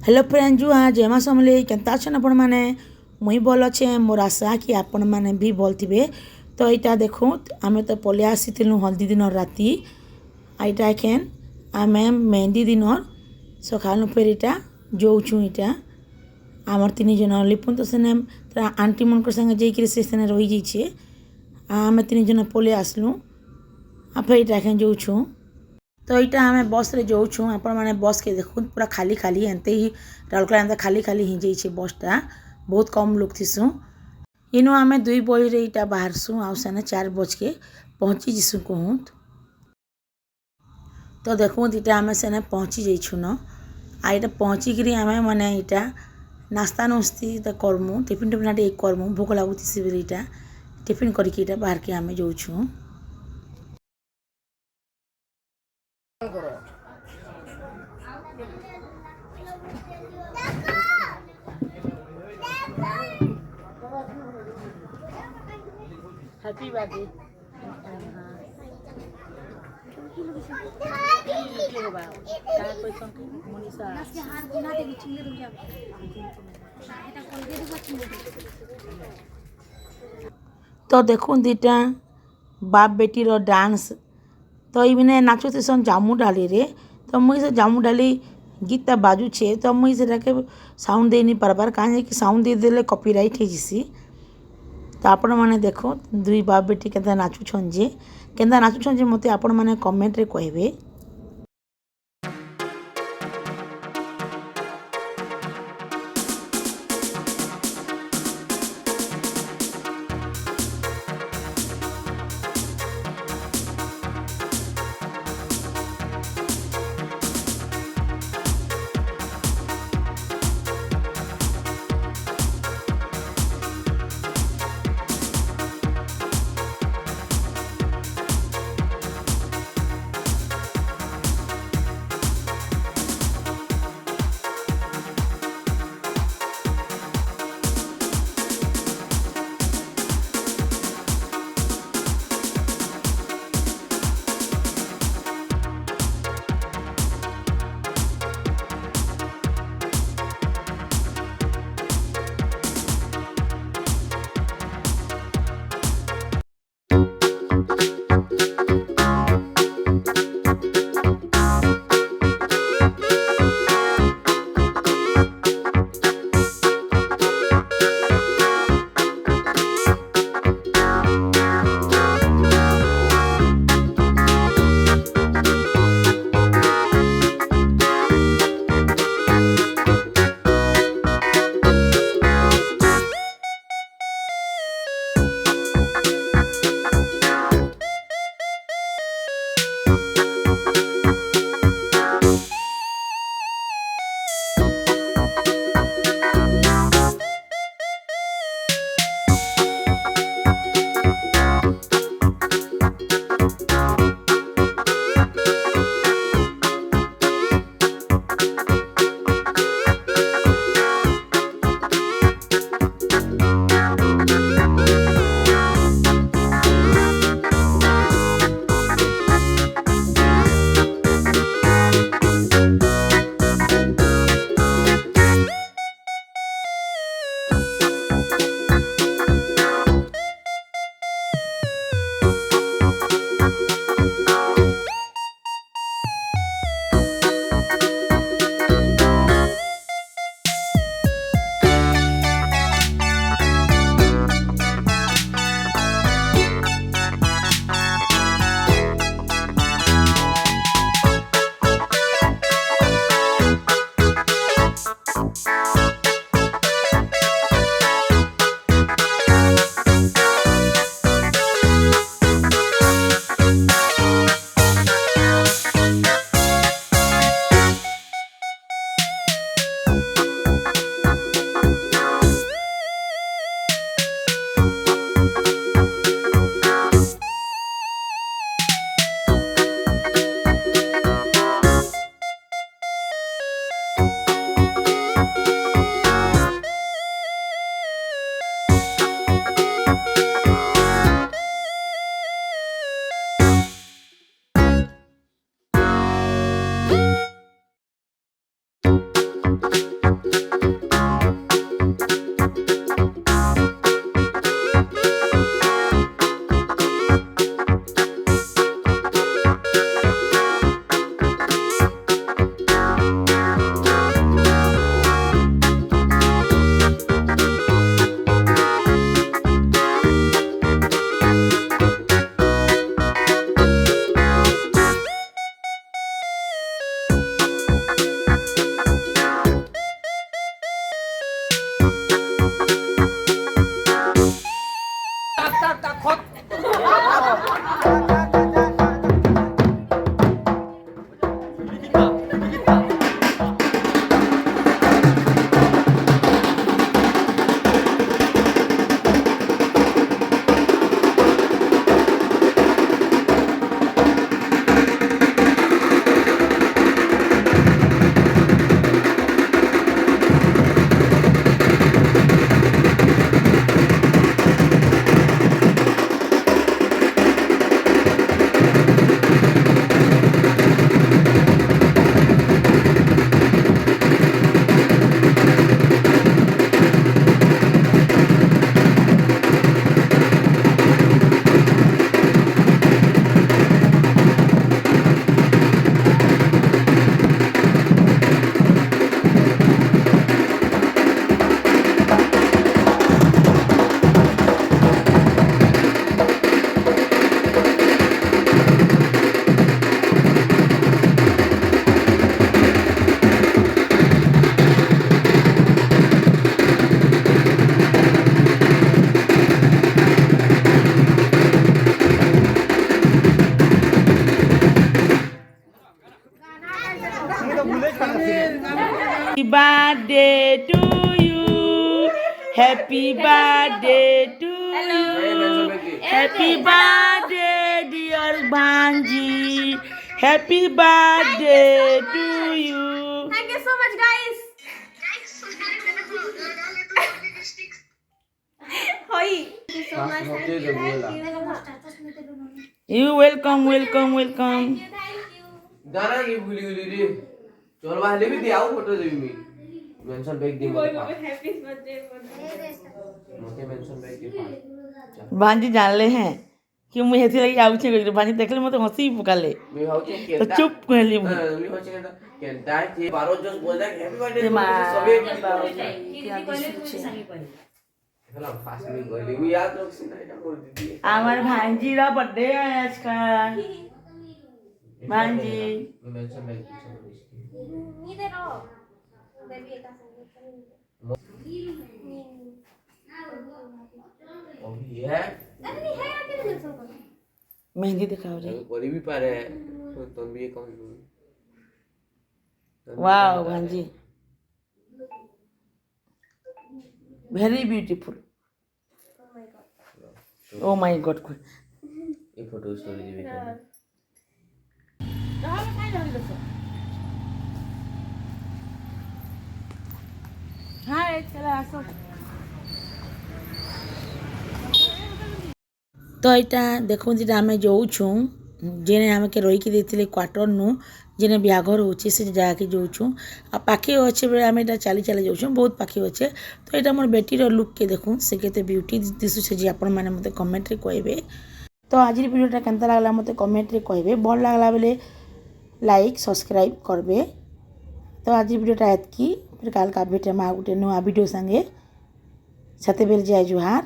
Hello friend जुआ जयमा समले केनता अछन आपण माने मुई भल अच्छे मोर आशा कि आपण माने भी भल थिबे। तो यहाँ देखो आमे तो पले आसीलु हल्दी दिन राति आईटा एखेन आमे मेहंदी दिन सकाल फेर यहाँ जोचु यहाँ आमर तीन जन लिपुन तो सेने आंटी मन संगे जाइए से रही जाइए आमे तीन जन पले आसलु आ फिर यहाँ एखेन जोचु। तो यहाँ आम बस रे जाऊँ आपण मैंने बस के देखु पूरा खाली खाली एनते ही राउरकेला एनता खाली खाली ही जाइए बसटा बहुत कम लोग थीसु इनु आम 2 बजे यहाँ बाहरसु आउ सेने 4 बज के पहुँची जीसु कहूँ। तो देखूँ यहाँ आम सेने पहुँची जाइछु न आ यहाँ पहुँचिक आम मैंने यहाँ नास्ता नुस्ती तो करमु टिफिन टिफिन टे करमु भोक लगुसी यहाँ टिफिन करके बाहर के आम जाऊँ। हैप्पी बर्थडे तो देखो दीटा बाप बेटी रो डांस तो ये नाचुते सन जामु डाली रे तो मुई से जामु डाली गीतटा बाजुछे तो मुई से साउंड दे नहीं पारबार कहीं कि साउंड दे देले कॉपीराइट हो जिसी। तो आपण मैंने देखो 2 बाप बेटी केंता नाचुछन जे केंता नाचुछन जे मते आपण मैंने कमेंट रे कहबे। Birthday to you happy birthday to you happy birthday dear भांजी happy birthday to you Thank you so much, guys. Hoi. Thank you so much. Thank you. You welcome welcome Thank you. गाना नहीं भूली भूली रे चल वाले भी दियाओ photo देबी मी mention bag दी Happy birthday. मोके मेंशन बैग दी भांजी जान ले हैं कि मुझे ऐसे लगी आउ छे भांजी देखले मते हंसी पकाले मी हाउचे तो केंटा चुप कहली मी हाउचे केंटा के 12 जोस बोल दे हैप्पी बर्थडे सबे हेलो फास्ट में गइली मी याद रखसी ना এটা कर दीदी আমার ভাঞ্জিরা बर्थडे है आज का भांजी mention bag the Neither of. Baby, it's ओ ये मेहंदी दिखाओ रे कोई भी पारे तो तुम भी कौन वाओ भांजी very beautiful oh my God ये फोटो स्टोरी दी बेटा हाय चला आसो तो यहाँ देखो जेटा आम जाऊँ जेने आम के रहीकि देते क्वार्टर नु जेने ब्याघर हो से जगह जाऊँ आ पाखे अच्छे बेले आम यहाँ चली चली जाऊँ बहुत पाखे अच्छे तो यहाँ मोर बेटीर लुक के देखूँ से केते ब्यूटी दिशुचे जी आपण मैंने मत कमेंट रे कहबे तो आज वीडियोटा केनता लागला मत कमेंट रे कहबे भल लागला बेले लाइक सब्सक्राइब करबे तो आज वीडियोटा एतकी फिर काल का भेटे मा गोटे नुआ वीडियो संगे सते बेर जय जुहार।